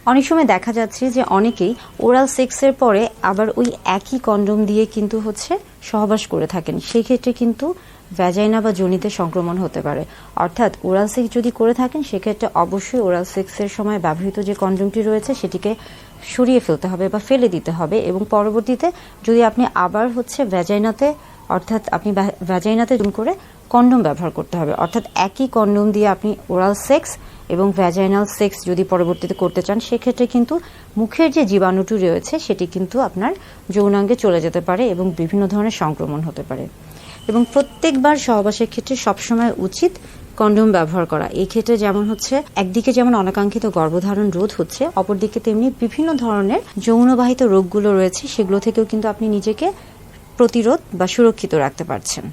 অনেক সময় দেখা যাচ্ছে যে অনেকেই ওরাল সেক্সের পরে আবার ওই একই কন্ডোম দিয়ে কিন্তু সহবাস করে থাকেন। সেই ক্ষেত্রে কিন্তু ভ্যাজাইনা বা যোনিতে সংক্রমণ হতে পারে। অর্থাৎ ওরাল সেক্স যদি করে থাকেন সেক্ষেত্রে অবশ্যই ওরাল সেক্সের সময় ব্যবহৃত যে কন্ডোমটি রয়েছে সেটিকে সরিয়ে ফেলতে হবে বা ফেলে দিতে হবে, এবং পরবর্তীতে যদি আপনি আবার ভ্যাজাইনাতে অর্থাৎ আপনি ভ্যাজাইনাতে করে কন্ডোম ব্যবহার করতে হবে। অর্থাৎ একই কন্ডোম দিয়ে আপনি ওরাল সেক্স এবং ভ্যাজাইনাল সেক্স যদি পরবর্তীতে করতে চান সেক্ষেত্রে কিন্তু মুখের যে জীবাণুটি রয়েছে সেটি কিন্তু আপনার যৌনাঙ্গে চলে যেতে পারে এবং বিভিন্ন ধরনের সংক্রমণ হতে পারে। এবং প্রত্যেকবার সহবাসের ক্ষেত্রে সবসময় উচিত কন্ডোম ব্যবহার করা। এই ক্ষেত্রে যেমন একদিকে যেমন অনাকাঙ্ক্ষিত গর্ভধারণ রোধ হচ্ছে, অপরদিকে তেমনি বিভিন্ন ধরনের যৌনবাহিত রোগগুলো রয়েছে সেগুলো থেকেও কিন্তু আপনি নিজেকে প্রতিরোধ বা সুরক্ষিত রাখতে পারছেন।